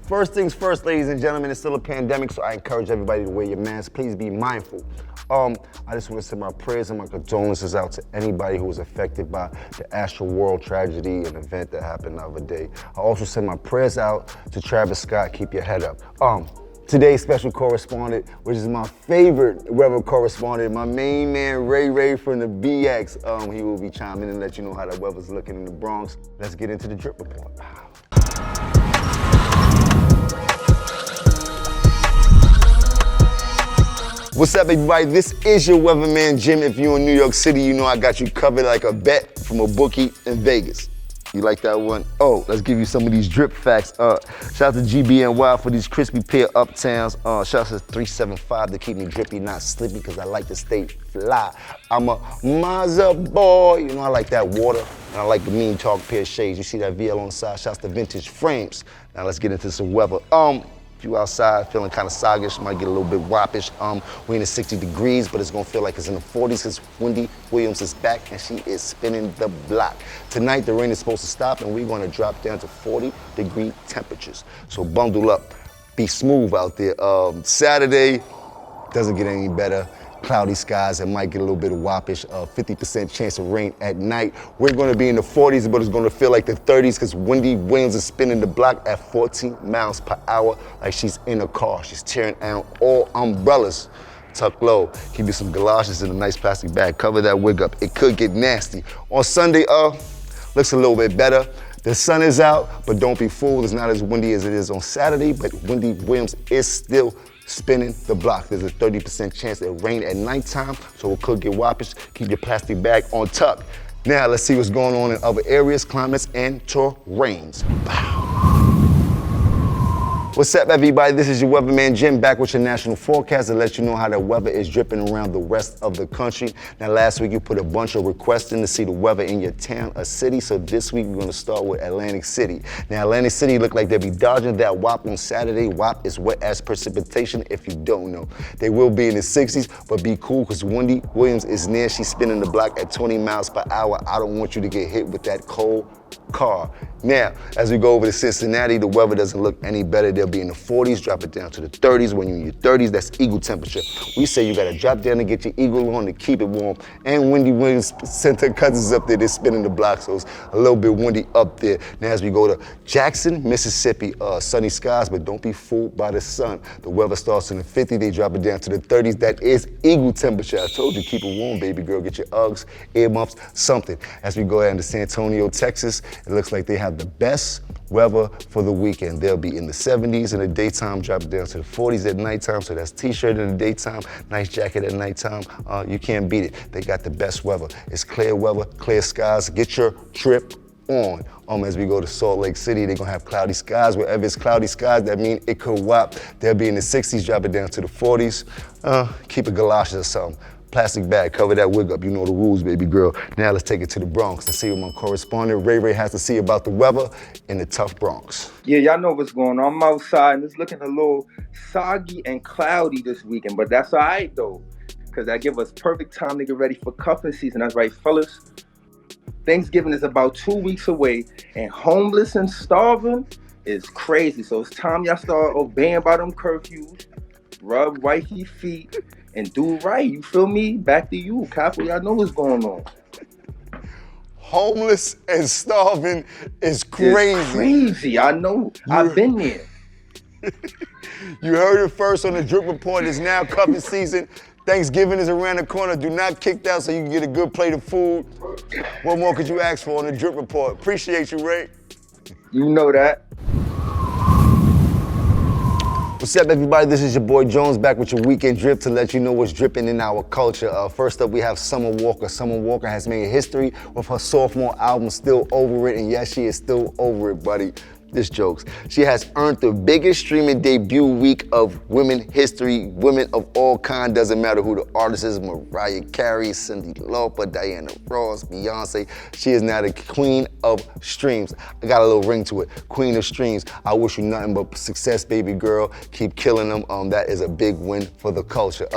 First things first, ladies and gentlemen, it's still a pandemic, so I encourage everybody to wear your mask. Please be mindful. I just want to send my prayers and my condolences out to anybody who was affected by the Astro World tragedy, an event that happened the other day. I also send my prayers out to Travis Scott. Keep your head up. Today's special correspondent, which is my favorite weather correspondent, my main man, Ray from the BX. He will be chiming in and let you know how the weather's looking in the Bronx. Let's get into the drip report. What's up, everybody? This is your weatherman, Jim. If you're in New York City, you know I got you covered like a bet from a bookie in Vegas. You like that one? Oh, let's give you some of these drip facts. Shout out to GBNY for these crispy pair uptowns. Shout out to 375 to keep me drippy, not slippy, because I like to stay fly. I'm a Mazda boy. You know I like that water, and I like the mean talk pair of shades. You see that VL on the side? Shout out to Vintage Frames. Now let's get into some weather. If you outside feeling kind of soggish, might get a little bit whoppish. We're in the 60 degrees, but it's gonna feel like it's in the 40s because Wendy Williams is back and she is spinning the block. Tonight, the rain is supposed to stop and we're gonna drop down to 40-degree temperatures. So bundle up, be smooth out there. Saturday, doesn't get any better. Cloudy skies, it might get a little bit of whoppish, 50% chance of rain at night. We're gonna be in the 40s, but it's gonna feel like the 30s because Wendy Williams is spinning the block at 14 miles per hour like she's in a car. She's tearing out all umbrellas. Tuck low, keep you some galoshes in a nice plastic bag, cover that wig up. It could get nasty. On Sunday, looks a little bit better. The sun is out, but don't be fooled. It's not as windy as it is on Saturday, but Wendy Williams is still spinning the block. There's a 30% chance it'll rain at nighttime, so it could get whoppish. Keep your plastic bag on tuck. Now let's see what's going on in other areas, climates, and terrains. What's up, everybody? This is your weatherman, Jim, back with your national forecast to let you know how the weather is dripping around the rest of the country. Now, last week you put a bunch of requests in to see the weather in your town or city, so this week we're gonna start with Atlantic City. Now, Atlantic City look like they'll be dodging that WAP on Saturday. WAP is wet as precipitation, if you don't know. They will be in the 60s, but be cool, because Wendy Williams is near. She's spinning the block at 20 miles per hour. I don't want you to get hit with that cold car. Now, as we go over to Cincinnati, the weather doesn't look any better. They'll be in the 40s, drop it down to the 30s. When you're in your 30s, that's eagle temperature. We say you gotta drop down to get your eagle on to keep it warm. And Wendy Williams sent her cousins up there. They're spinning the block, so it's a little bit windy up there. Now, as we go to Jackson, Mississippi, sunny skies, but don't be fooled by the sun. The weather starts in the 50s, they drop it down to the 30s. That is eagle temperature. I told you, keep it warm, baby girl. Get your Uggs, earmuffs, something. As we go down to San Antonio, Texas, it looks like they have the best weather for the weekend. They'll be in the 70s in the daytime, drop it down to the 40s at nighttime. So that's t-shirt in the daytime, nice jacket at nighttime. You can't beat it. They got the best weather. It's clear weather, clear skies. Get your trip on. As we go to Salt Lake City, they're gonna have cloudy skies. Wherever it's cloudy skies, that means it could whop. They'll be in the 60s, drop it down to the 40s. Keep a galoshes or something. Plastic bag, cover that wig up. You know the rules, baby girl. Now let's take it to the Bronx to see what my correspondent Ray has to see about the weather in the tough Bronx. Yeah, y'all know what's going on. I'm outside and it's looking a little soggy and cloudy this weekend, but that's all right though, because that give us perfect time to get ready for cuffing season. That's right, fellas. Thanksgiving is about 2 weeks away, and homeless and starving is crazy. So it's time y'all start obeying by them curfews, rub wifey feet, and do right. You feel me? Back to you, Capo. Y'all know what's going on. Homeless and starving is crazy. It's crazy. I know. I've been there. You heard it first on the Drip Report. It's now cuffing season. Thanksgiving is around the corner. Do not kick out so you can get a good plate of food. What more could you ask for on the Drip Report? Appreciate you, Ray. You know that. What's up, everybody? This is your boy Jones back with your weekend drip to let you know what's dripping in our culture. First up, we have Summer Walker. Summer Walker has made history with her sophomore album, Still Over It, and yes, she is still over it, buddy. This jokes. She has earned the biggest streaming debut week of women history. Women of all kind, doesn't matter who the artist is, Mariah Carey, Cyndi Lauper, Diana Ross, Beyonce. She is now the queen of streams. I got a little ring to it. Queen of streams. I wish you nothing but success, baby girl. Keep killing them. That is a big win for the culture.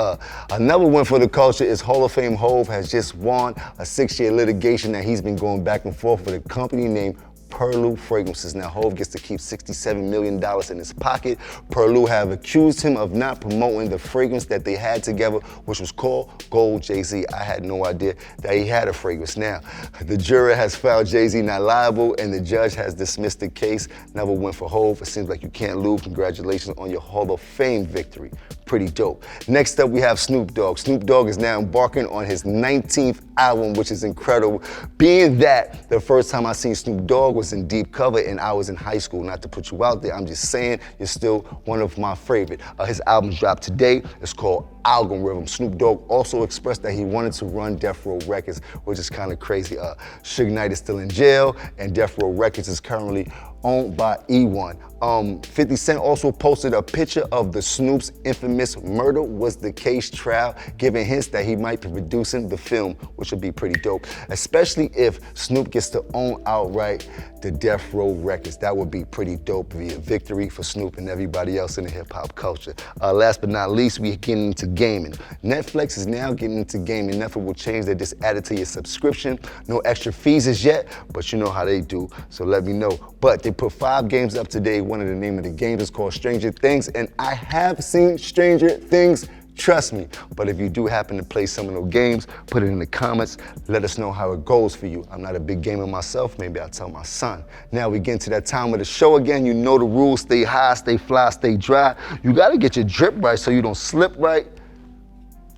Another win for the culture is Hall of Fame HOV has just won a 6-year litigation that he's been going back and forth with a company named Perlu Fragrances. Now, HOV gets to keep $67 million in his pocket. Perlu have accused him of not promoting the fragrance that they had together, which was called Gold Jay-Z. I had no idea that he had a fragrance. Now, the jury has found Jay-Z not liable, and the judge has dismissed the case. Another win for HOV. It seems like you can't lose. Congratulations on your Hall of Fame victory. Pretty dope. Next up, we have Snoop Dogg. Snoop Dogg is now embarking on his 19th album, which is incredible. Being that the first time I seen Snoop Dogg was in Deep Cover and I was in high school. Not to put you out there, I'm just saying you're still one of my favorite. His album's dropped today. It's called Algorithm. Snoop Dogg also expressed that he wanted to run Death Row Records, which is kind of crazy. Suge Knight is still in jail, and Death Row Records is currently owned by E1. 50 Cent also posted a picture of the Snoop's infamous Murder Was the Case trial, giving hints that he might be producing the film, which would be pretty dope, especially if Snoop gets to own outright the Death Row Records. That would be pretty dope, be a victory for Snoop and everybody else in the hip hop culture. Last but not least, we're getting into gaming. Netflix is now getting into gaming. Nothing will change. They just added to your subscription. No extra fees as yet, but you know how they do, so let me know. But they put 5 games up today. One of the name of the games is called Stranger Things, and I have seen Stranger Things, trust me. But if you do happen to play some of those games, put it in the comments. Let us know how it goes for you. I'm not a big gamer myself. Maybe I'll tell my son. Now we get into that time of the show again. You know the rules. Stay high, stay fly, stay dry. You got to get your drip right so you don't slip right.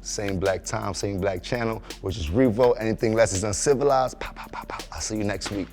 Same black time, same black channel, which is REVOLT. Anything less is uncivilized. Pow, pow, pow, pow. I'll see you next week.